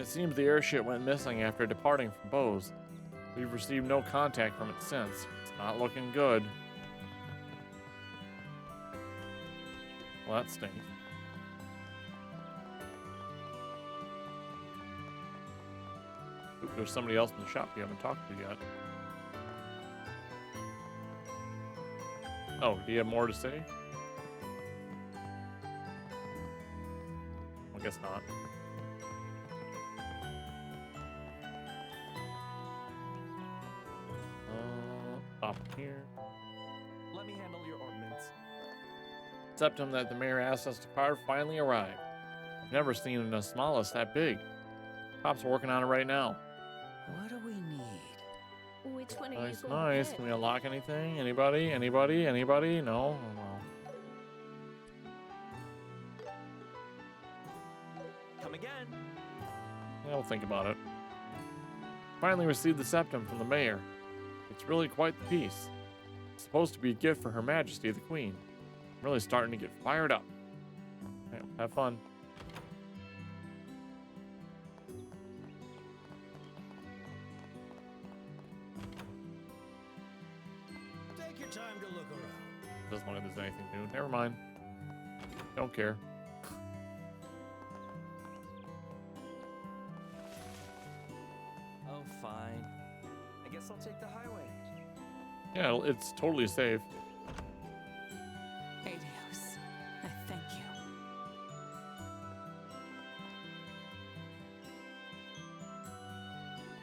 It seems the airship went missing after departing from Bose. We've received no contact from it since. It's not looking good. Well, that stinks. Oop, there's somebody else in the shop you haven't talked to yet. Oh, do you have more to say? I guess not. Up here. Let me handle your ordnance. Septum that the mayor asked us to carve finally arrived. I've never seen a smallest that big. Cops are working on it right now. What do we need? Which one are you Nice, going nice. with? Can we unlock anything? Anybody? Anybody? Anybody? No? Oh, well. Come again. Yeah, we'll think about it. Finally received the septum from the mayor. It's really quite the piece. It's supposed to be a gift for Her Majesty the Queen. I'm really starting to get fired up. Yeah, have fun. Take your time to look around. Doesn't look like there's anything new. Never mind. Don't care. Oh, fine. I guess I'll take the highway. Yeah, it's totally safe. Adios. I thank you.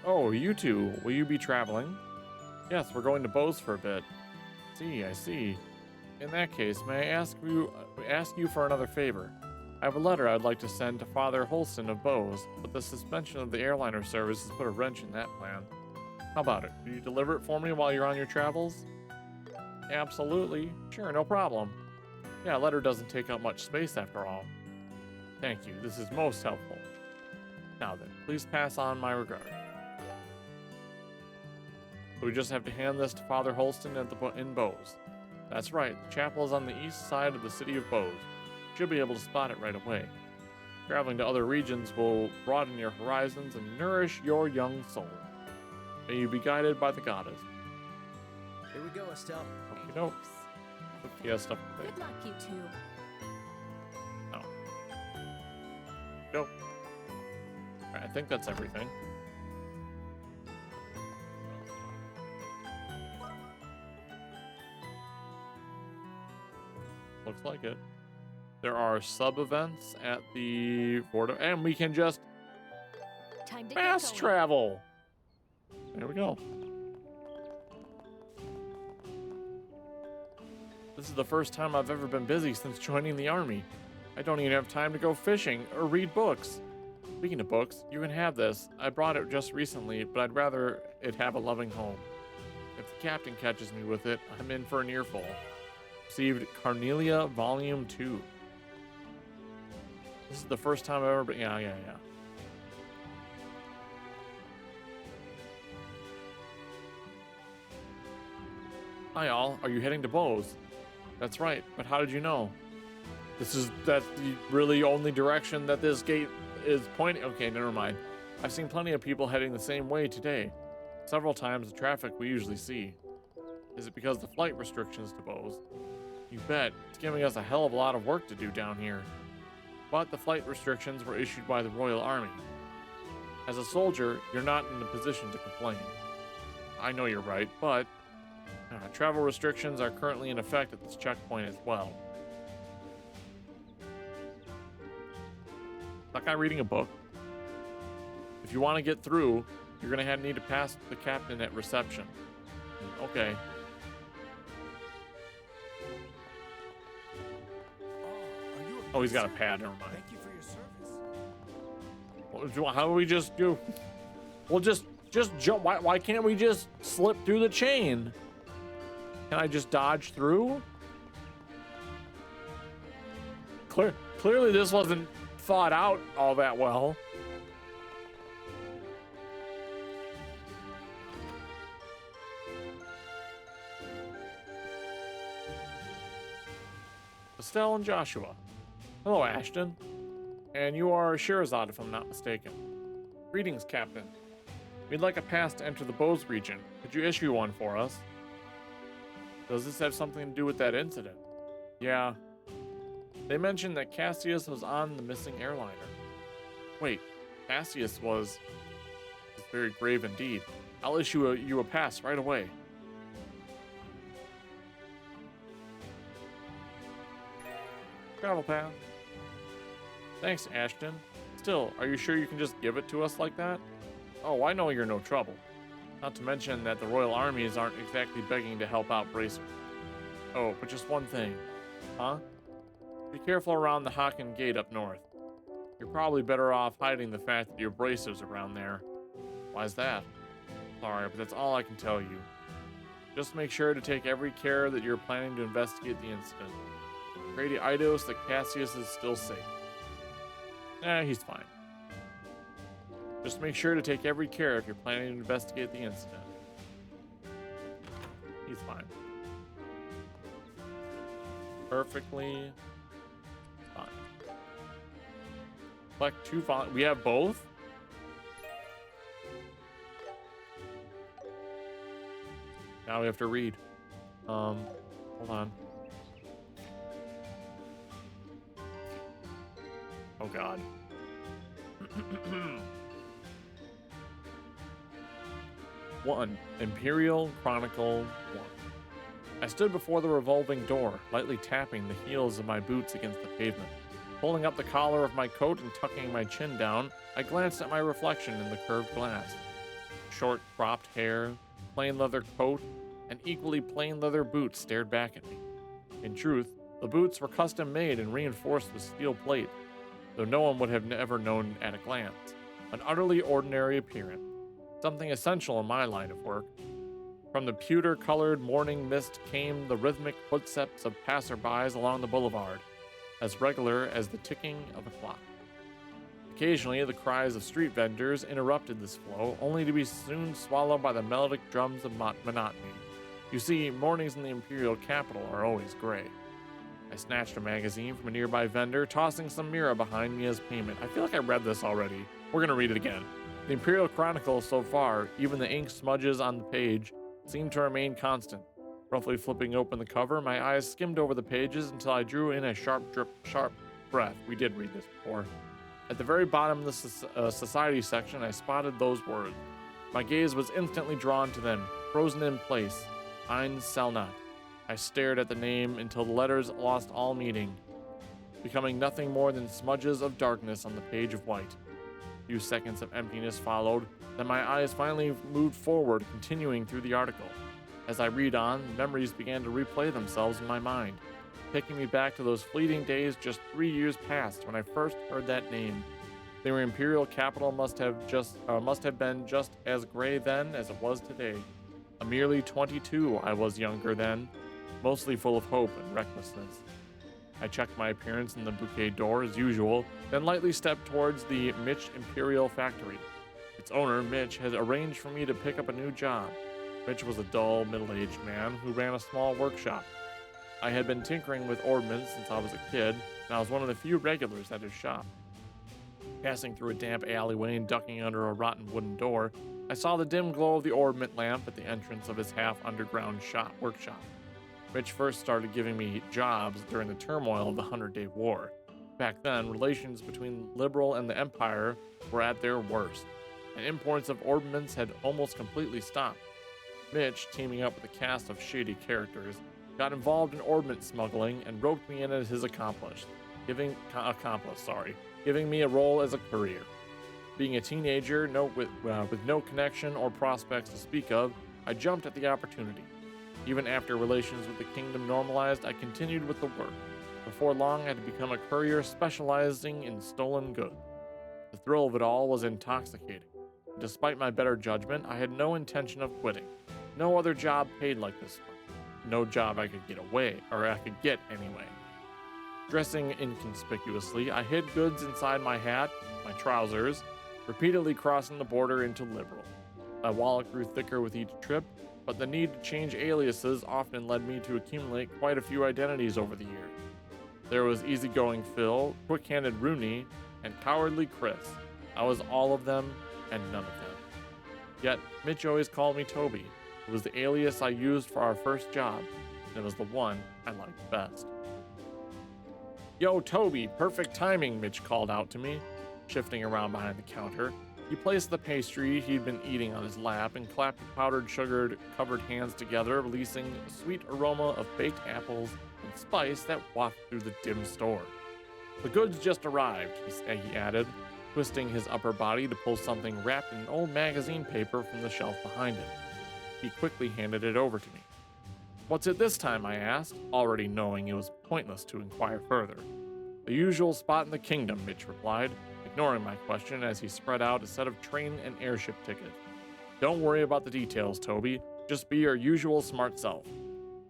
Oh, you two, will you be traveling? Yes, we're going to Bose for a bit. I see. In that case, may I ask you for another favor? I have a letter I'd like to send to Father Holston of Bose, but the suspension of the airliner service has put a wrench in that plan. How about it? Will you deliver it for me while you're on your travels? Absolutely. Sure, no problem. Yeah, a letter doesn't take up much space after all. Thank you. This is most helpful. Now then, please pass on my regard. We just have to hand this to Father Holston in Bose. That's right, the chapel is on the east side of the city of Bose. You should be able to spot it right away. Traveling to other regions will broaden your horizons and nourish your young soul. May you be guided by the goddess. Here we go, Estelle. Okie doke. He has stuff to say. Good luck, you two. Oh. Go. Alright, I think that's everything. Looks like it. There are sub-events at the Fort, and we can just Time to fast get going. travel. There we go. This is the first time I've ever been busy since joining the army. I don't even have time to go fishing or read books. Speaking of books, you can have this. I brought it just recently, but I'd rather it have a loving home. If the captain catches me with it, I'm in for an earful. Received Carnelia Volume 2. This is the first time I've ever been. Yeah. Hi, all. Are you heading to Bose? That's right, but how did you know? That's the really only direction that this gate is pointing. Okay, never mind. I've seen plenty of people heading the same way today. Several times the traffic we usually see. Is it because of the flight restrictions to Bose? You bet. It's giving us a hell of a lot of work to do down here. But the flight restrictions were issued by the Royal Army. As a soldier, you're not in a position to complain. I know you're right, but travel restrictions are currently in effect at this checkpoint as well. That guy reading a book. If you want to get through, you're going to need to pass the captain at reception. Okay. Oh, he's got a pad. Never mind. Thank you for your service. How do we just do? We'll just jump. Why can't we just slip through the chain? Can I just dodge through? Clearly this wasn't thought out all that well. Estelle and Joshua. Hello, Ashton. And you are Sherazade, if I'm not mistaken. Greetings, Captain. We'd like a pass to enter the Bose region. Could you issue one for us? Does this have something to do with that incident? Yeah. They mentioned that Cassius was on the missing airliner. Wait, Cassius was... It's very grave indeed. I'll issue you a pass right away. Travel pass. Thanks, Ashton. Still, are you sure you can just give it to us like that? Oh, I know you're no trouble. Not to mention that the Royal Armies aren't exactly begging to help out Bracer. Oh, but just one thing. Huh? Be careful around the Haken Gate up north. You're probably better off hiding the fact that your Bracer's around there. Why's that? Sorry, but that's all I can tell you. Just make sure to take every care that you're planning to investigate the incident. Pray to Eidos that Cassius is still safe. He's fine. Just make sure to take every care if you're planning to investigate the incident. He's fine. Perfectly fine. Collect 2 volumes. We have both? Now we have to read. Hold on. Oh god. 1. Imperial Chronicle 1. I stood before the revolving door, lightly tapping the heels of my boots against the pavement. Pulling up the collar of my coat and tucking my chin down, I glanced at my reflection in the curved glass. Short, cropped hair, plain leather coat, and equally plain leather boots stared back at me. In truth, the boots were custom made and reinforced with steel plate, though no one would have ever known at a glance. An utterly ordinary appearance. Something essential in my line of work. From the pewter-colored morning mist came the rhythmic footsteps of passerbys along the boulevard, as regular as the ticking of a clock. Occasionally, the cries of street vendors interrupted this flow, only to be soon swallowed by the melodic drums of monotony. You see, mornings in the Imperial capital are always gray. I snatched a magazine from a nearby vendor, tossing some mirror behind me as payment. I feel like I read this already. We're gonna read it again. The Imperial Chronicle so far, even the ink smudges on the page, seemed to remain constant. Roughly flipping open the cover, my eyes skimmed over the pages until I drew in a sharp breath. We did read this before. At the very bottom of the society section, I spotted those words. My gaze was instantly drawn to them, frozen in place. Ein Selnat. I stared at the name until the letters lost all meaning, becoming nothing more than smudges of darkness on the page of white. A few seconds of emptiness followed, then my eyes finally moved forward, continuing through the article. As I read on, memories began to replay themselves in my mind, taking me back to those fleeting days just 3 years past when I first heard that name. The Imperial capital must have been just as gray then as it was today. A merely 22, I was younger then, mostly full of hope and recklessness. I checked my appearance in the bouquet door as usual, then lightly stepped towards the Mitch Imperial factory. Its owner, Mitch, had arranged for me to pick up a new job. Mitch was a dull, middle-aged man who ran a small workshop. I had been tinkering with ordnance since I was a kid, and I was one of the few regulars at his shop. Passing through a damp alleyway and ducking under a rotten wooden door, I saw the dim glow of the orbment lamp at the entrance of his half-underground workshop. Mitch first started giving me jobs during the turmoil of the 100-Day War. Back then, relations between Liberal and the Empire were at their worst, and imports of ordnance had almost completely stopped. Mitch, teaming up with a cast of shady characters, got involved in ordnance smuggling and roped me in as his accomplice, giving me a role as a courier. Being a teenager, with no connection or prospects to speak of, I jumped at the opportunity. Even after relations with the kingdom normalized, I continued with the work. Before long, I had become a courier specializing in stolen goods. The thrill of it all was intoxicating. Despite my better judgment, I had no intention of quitting. No other job paid like this one. No job I could get anyway. Dressing inconspicuously, I hid goods inside my hat, my trousers, repeatedly crossing the border into Liberal. My wallet grew thicker with each trip, but the need to change aliases often led me to accumulate quite a few identities over the years. There was easygoing Phil, quick-handed Rooney, and cowardly Chris. I was all of them, and none of them. Yet, Mitch always called me Toby. It was the alias I used for our first job, and it was the one I liked best. Yo, Toby, perfect timing, Mitch called out to me, shifting around behind the counter. He placed the pastry he'd been eating on his lap and clapped powdered sugar covered hands together, releasing a sweet aroma of baked apples and spice that wafted through the dim store. The goods just arrived, he added, twisting his upper body to pull something wrapped in old magazine paper from the shelf behind him. He quickly handed it over to me. What's it this time? I asked, already knowing it was pointless to inquire further. The usual spot in the kingdom, Mitch replied, ignoring my question as he spread out a set of train and airship tickets. Don't worry about the details, Toby. Just be your usual smart self.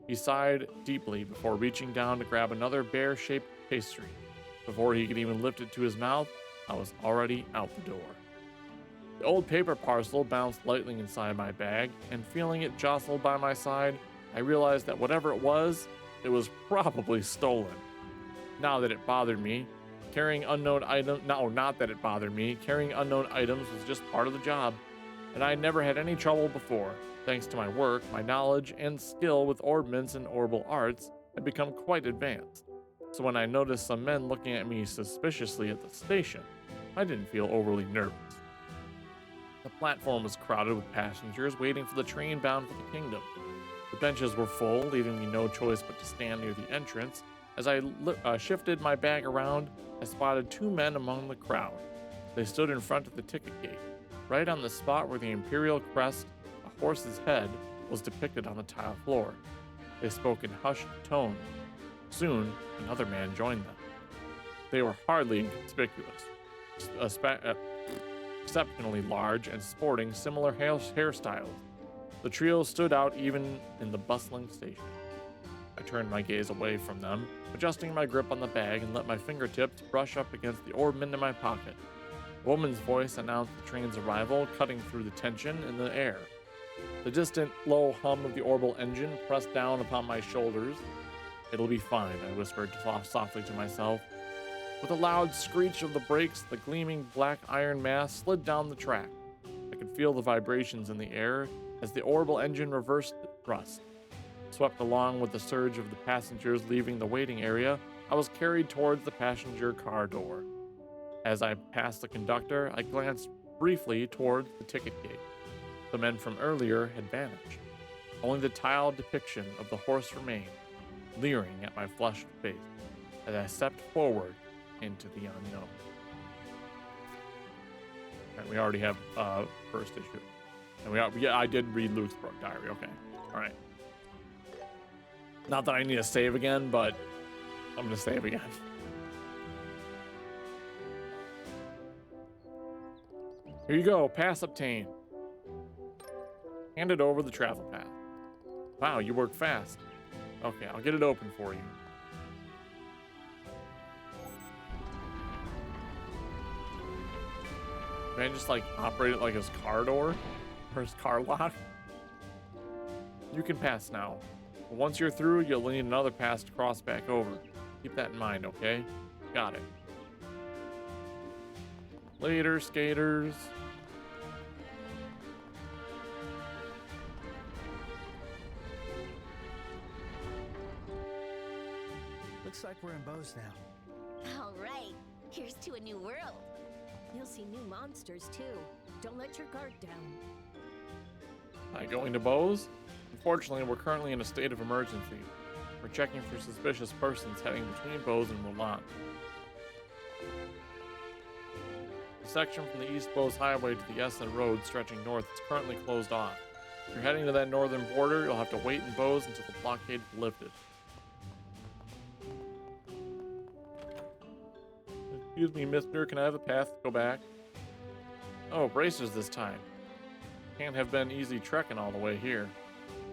He sighed deeply before reaching down to grab another bear-shaped pastry. Before he could even lift it to his mouth, I was already out the door. The old paper parcel bounced lightly inside my bag, and feeling it jostled by my side, I realized that whatever it was probably stolen. Not that it bothered me. Carrying unknown items was just part of the job, and I had never had any trouble before. Thanks to my work, my knowledge and skill with orbments and orbal arts had become quite advanced. So when I noticed some men looking at me suspiciously at the station, I didn't feel overly nervous. The platform was crowded with passengers waiting for the train bound for the kingdom. The benches were full, leaving me no choice but to stand near the entrance. As I shifted my bag around, I spotted two men among the crowd. They stood in front of the ticket gate, right on the spot where the imperial crest, a horse's head, was depicted on the tile floor. They spoke in hushed tones. Soon, another man joined them. They were hardly inconspicuous, exceptionally large and sporting similar hairstyles. The trio stood out even in the bustling station. I turned my gaze away from them, adjusting my grip on the bag and let my fingertips brush up against the orbment in my pocket. A woman's voice announced the train's arrival, cutting through the tension in the air. The distant, low hum of the orbal engine pressed down upon my shoulders. It'll be fine, I whispered softly to myself. With a loud screech of the brakes, the gleaming black iron mass slid down the track. I could feel the vibrations in the air as the orbal engine reversed thrust. Swept along with the surge of the passengers leaving the waiting area, I was carried towards the passenger car door. As I passed the conductor, I glanced briefly towards the ticket gate. The men from earlier had vanished. Only the tiled depiction of the horse remained, leering at my flushed face as I stepped forward into the unknown. Right, we already have first issue. And I did read Luke's diary. Okay. All right. Not that I need to save again, but I'm going to save again. Here you go. Pass obtained. Handed over the travel path. Wow, you work fast. Okay, I'll get it open for you. Man, just like operate it like his car door or his car lock. You can pass now. But once you're through, you'll need another pass to cross back over. Keep that in mind, okay? Got it. Later, skaters. Looks like we're in Bose now. All right, here's to a new world. You'll see new monsters too. Don't let your guard down. Hi, going to Bose? Unfortunately, we're currently in a state of emergency. We're checking for suspicious persons heading between Bose and Rouen. The section from the East Bose Highway to the Essen Road stretching north is currently closed off. If you're heading to that northern border, you'll have to wait in Bose until the blockade is lifted. Excuse me, mister, can I have a path to go back? Oh, bracers this time. Can't have been easy trekking all the way here.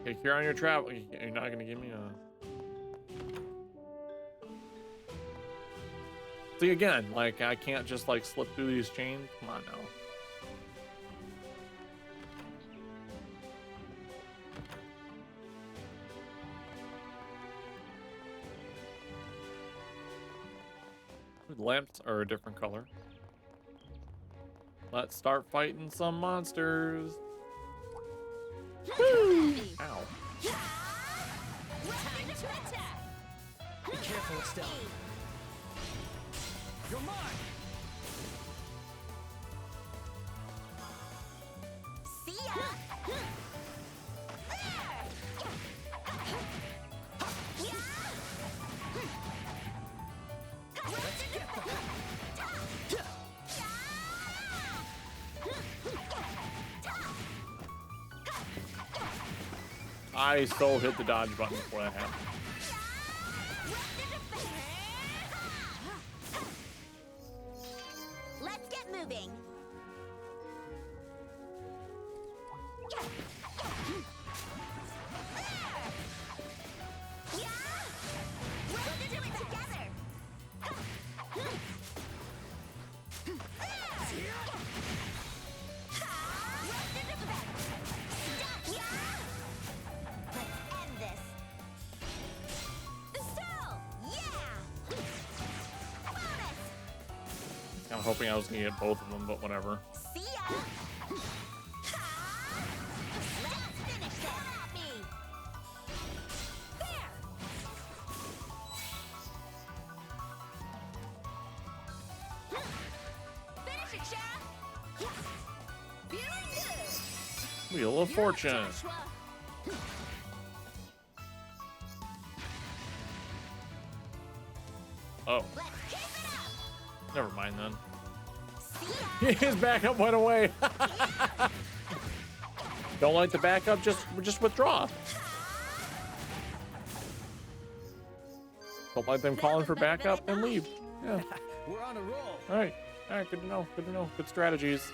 Take care on your travel. You're not gonna give me a... See, again, like, I can't just, like, slip through these chains. Come on now. The lamps are a different color. Let's start fighting some monsters. Woo! Ow. Time to attack! Be careful, Estelle. You're mine. See ya! Let's get them. I so hit the dodge button before that happened. Let's get moving. We'll do it together. Let's end this. Estelle! Yeah! Bonus! I'm hoping I was gonna get both of them, but whatever. See ya! Let's finish this! At me! There! Finish it, Chad! Feeling good! Wheel of Fortune. Joshua! Oh, Let's keep it up! never mind then. See ya! His backup went away. Don't like the backup, just withdraw. Don't like them calling for backup, then leave. Yeah. We're on a roll. All right. All right. Good to know. Good to know. Good strategies.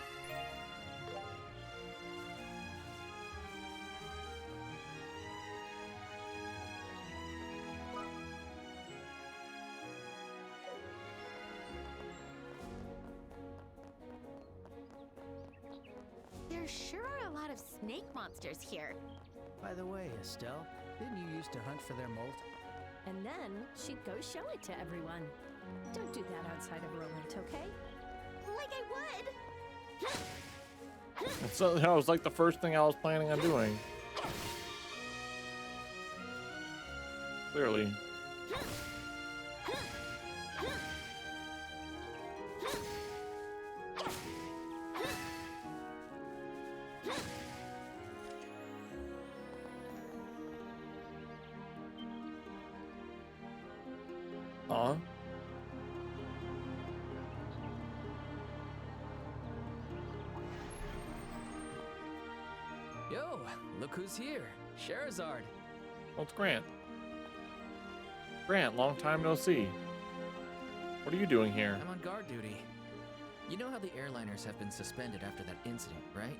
There sure are a lot of snake monsters here. By the way, Estelle, didn't you used to hunt for their molt? And then she'd go show it to everyone. Don't do that outside of Roland, okay? Like I would. So that was like the first thing I was planning on doing. Clearly. Aw. Yo, look who's here. Sherazard. Oh, it's Grant. Grant, long time no see. What are you doing here? I'm on guard duty. You know how the airliners have been suspended after that incident, right?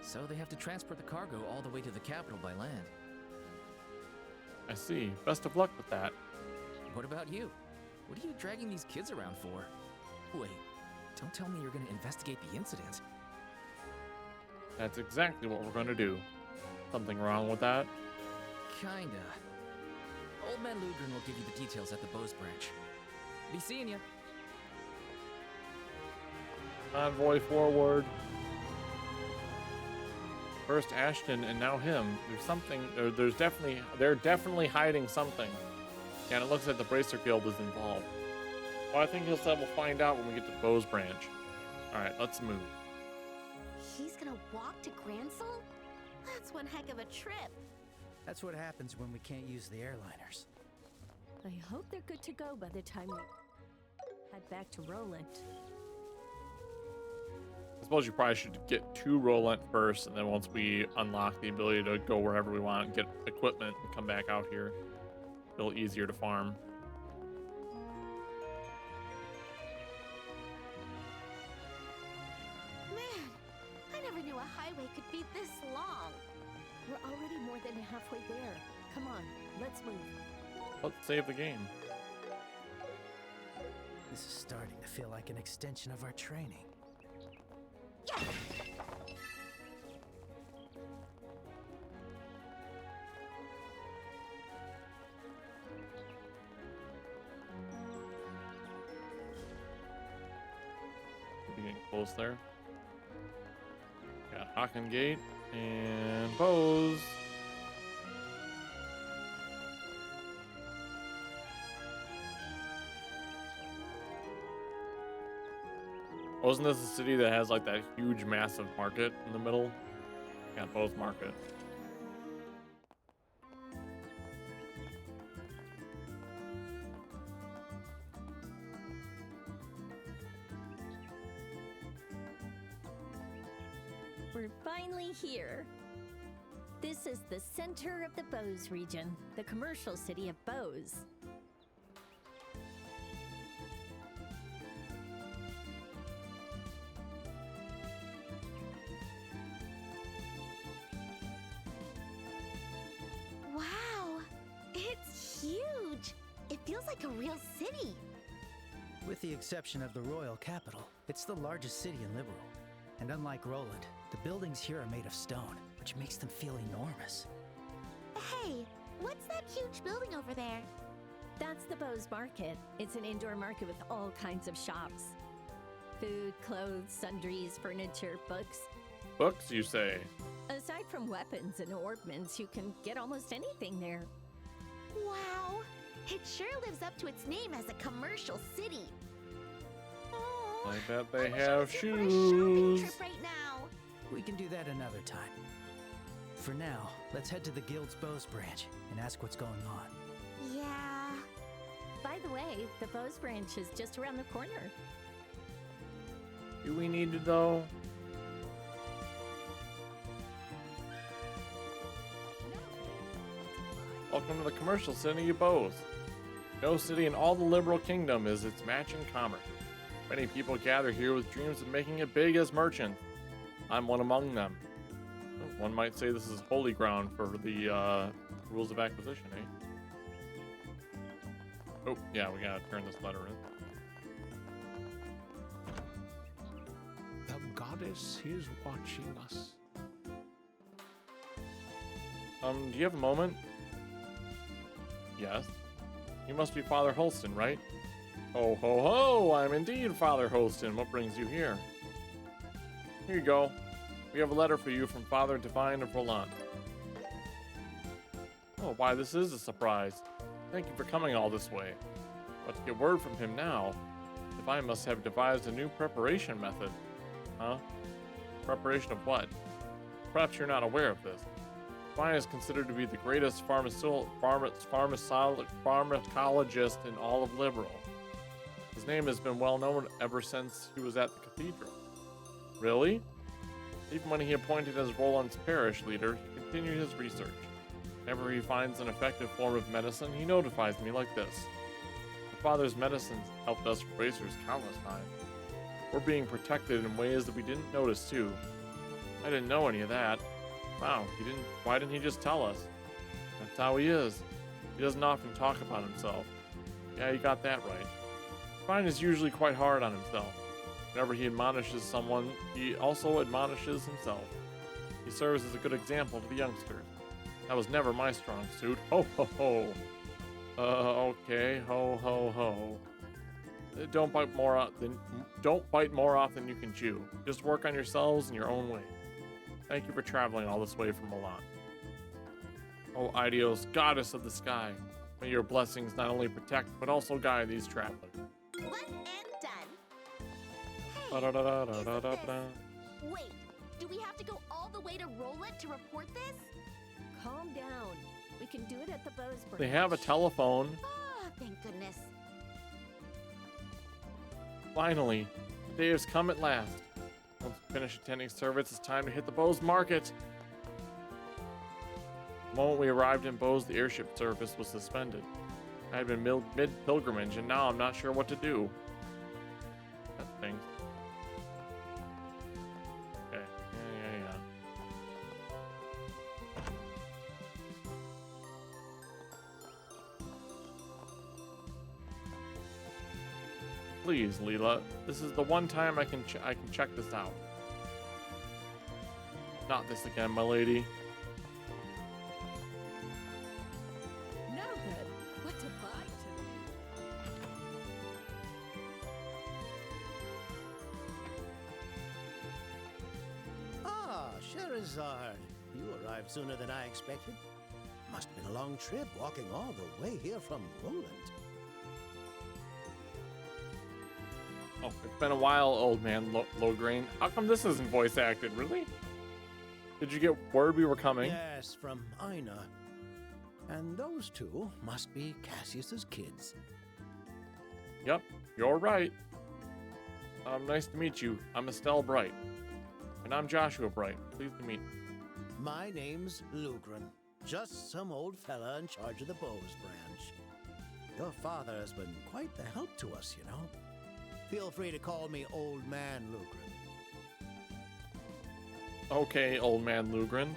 So they have to transport the cargo all the way to the capital by land. I see. Best of luck with that. What about you? What are you dragging these kids around for? Wait, don't tell me you're gonna investigate the incident. That's exactly what we're going to do. Something wrong with that? Kinda. Old Man Ludgren will give you the details at the Bose branch. Be seeing ya. Convoy forward. First Ashton and now him. There's something. They're definitely hiding something. And it looks like the Bracer Guild is involved. Well, I think he'll said we'll find out when we get to Bose branch. All right, let's move. He's gonna walk to Gransel? That's one heck of a trip. That's what happens when we can't use the airliners. I hope they're good to go by the time we head back to Roland. I suppose you probably should get to Roland first, and then once we unlock the ability to go wherever we want and get equipment and come back out here, a little easier to farm. Man, I never knew a highway could be this long. We're already more than halfway there. Come on, let's move. Let's save the game. This is starting to feel like an extension of our training. We're getting close there. Rockin' Gate and bows. Wasn't this a city that has like that huge, massive market in the middle? Yeah, both market. We're finally here. This is the center of the Bose region, the commercial city of Bose. Wow, it's huge. It feels like a real city. With the exception of the royal capital, it's the largest city in Liberal. And unlike Roland, the buildings here are made of stone, which makes them feel enormous. Hey, what's that huge building over there? That's the Bose Market. It's an indoor market with all kinds of shops. Food, clothes, sundries, furniture, books. Books, you say? Aside from weapons and ordnance, you can get almost anything there. Wow, it sure lives up to its name as a commercial city. Oh, I bet they I wish I have was here for a shopping shoes. trip right now. We can do that another time. For now, let's head to the Guild's Bose branch and ask what's going on. Yeah. By the way, the Bose branch is just around the corner. Do we need to though? Welcome to the commercial city of Bose. No city in all the Liberal Kingdom is its match in commerce. Many people gather here with dreams of making it big as merchants. I'm one among them. One might say this is holy ground for the rules of acquisition, eh? Oh, yeah, we gotta turn this letter in. The goddess is watching us. Do you have a moment? Yes. You must be Father Holston, right? Ho ho ho! I'm indeed Father Holston. What brings you here? Here you go. We have a letter for you from Father Divine of Roland. Oh, why, this is a surprise. Thank you for coming all this way. But to get word from him now, Divine must have devised a new preparation method. Huh? Preparation of what? Perhaps you're not aware of this. Divine is considered to be the greatest pharmacologist in all of Liberal. His name has been well known ever since he was at the cathedral. Really? Even when he appointed as Roland's parish leader, he continued his research. Whenever he finds an effective form of medicine, he notifies me like this. The Father's medicines helped us racers countless times. We're being protected in ways that we didn't notice too. I didn't know any of that. Wow, why didn't he just tell us? That's how he is. He doesn't often talk about himself. Yeah, you got that right. Divine is usually quite hard on himself. Whenever he admonishes someone, he also admonishes himself. He serves as a good example to the youngsters. That was never my strong suit. Ho ho ho. Okay. Ho ho ho. Don't bite more off than you can chew. Just work on yourselves in your own way. Thank you for traveling all this way from Milan. Oh, Idios, goddess of the sky, may your blessings not only protect but also guide these travelers. One and done. Hey, Ba-da-da-da-da-da-da. wait, do we have to go all the way to Roland to report this? Calm down. We can do it at the Bose branch. They have a telephone. Ah, thank goodness. Finally, the day has come at last. Once we finish attending service, it's time to hit the Bose Market. The moment we arrived in Bose, the airship service was suspended. I had been mid-pilgrimage, and now I'm not sure what to do. That thing. Okay, yeah. Please, Leela. This is the one time I can check this out. Not this again, my lady. Now then, what to buy today? Ah, Sherazard, you arrived sooner than I expected. Must have been a long trip walking all the way here from Roland. Oh, it's been a while, old man Logrange. How come this isn't voice acted? Really? Did you get word we were coming? Yes, from Ina. And those two must be Cassius's kids. Yep, you're right. Nice to meet you. I'm Estelle Bright. And I'm Joshua Bright. Pleased to meet you. My name's Lugren. Just some old fella in charge of the Bows branch. Your father has been quite the help to us, you know. Feel free to call me Old Man Lugren. Okay, old man Lugren.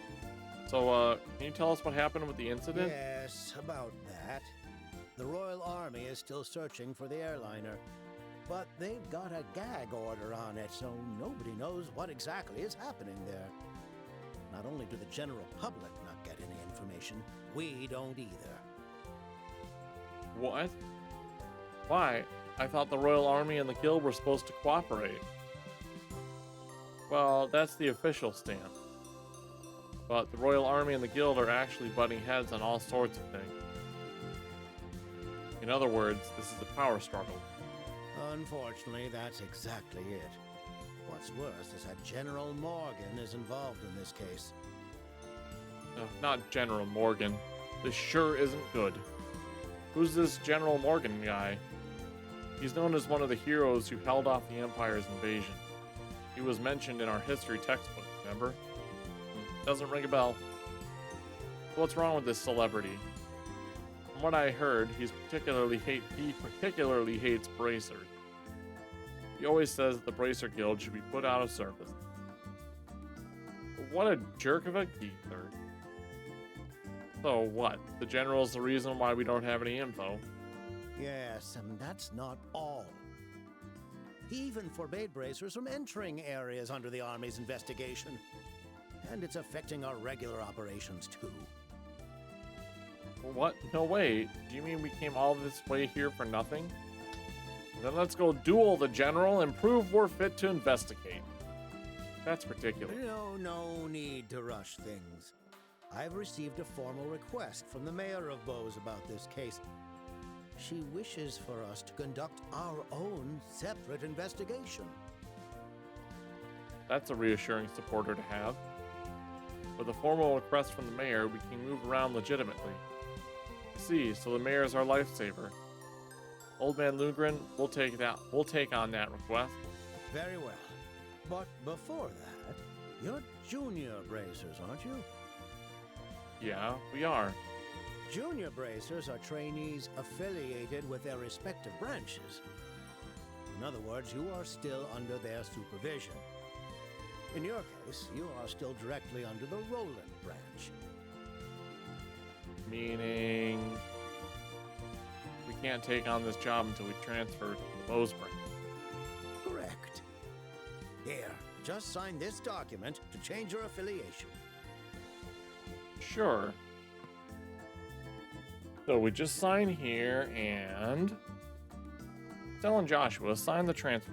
So, can you tell us what happened with the incident? Yes, about that. The Royal Army is still searching for the airliner, but they've got a gag order on it, so nobody knows what exactly is happening there. Not only do the general public not get any information, we don't either. What? Why? I thought the Royal Army and the Guild were supposed to cooperate. Well, that's the official stance. But the Royal Army and the Guild are actually butting heads on all sorts of things. In other words, this is a power struggle. Unfortunately, that's exactly it. What's worse is that General Morgan is involved in this case. No, not General Morgan. This sure isn't good. Who's this General Morgan guy? He's known as one of the heroes who held off the Empire's invasion. He was mentioned in our history textbook, remember? Doesn't ring a bell. What's wrong with this celebrity? From what I heard, he particularly hates bracers. He always says the Bracer Guild should be put out of service. What a jerk of a geezer. So what? The general's the reason why we don't have any info. Yes, and that's not all. He even forbade bracers from entering areas under the Army's investigation. And it's affecting our regular operations, too. What? No way. Do you mean we came all this way here for nothing? Then let's go duel the general and prove we're fit to investigate. That's ridiculous. No need to rush things. I've received a formal request from the mayor of Bows about this case. She wishes for us to conduct our own separate investigation. That's a reassuring supporter to have. With a formal request from the mayor, we can move around legitimately. See, so the mayor is our lifesaver. Old man Lugren, we'll take on that request. Very well. But before that, you're junior bracers, aren't you? Yeah, we are. Junior bracers are trainees affiliated with their respective branches. In other words, you are still under their supervision. In your case, you are still directly under the Roland branch. Meaning we can't take on this job until we transfer to the Bows branch. Correct. Here, just sign this document to change your affiliation. Sure. So we just sign here and Stella and Joshua sign the transfer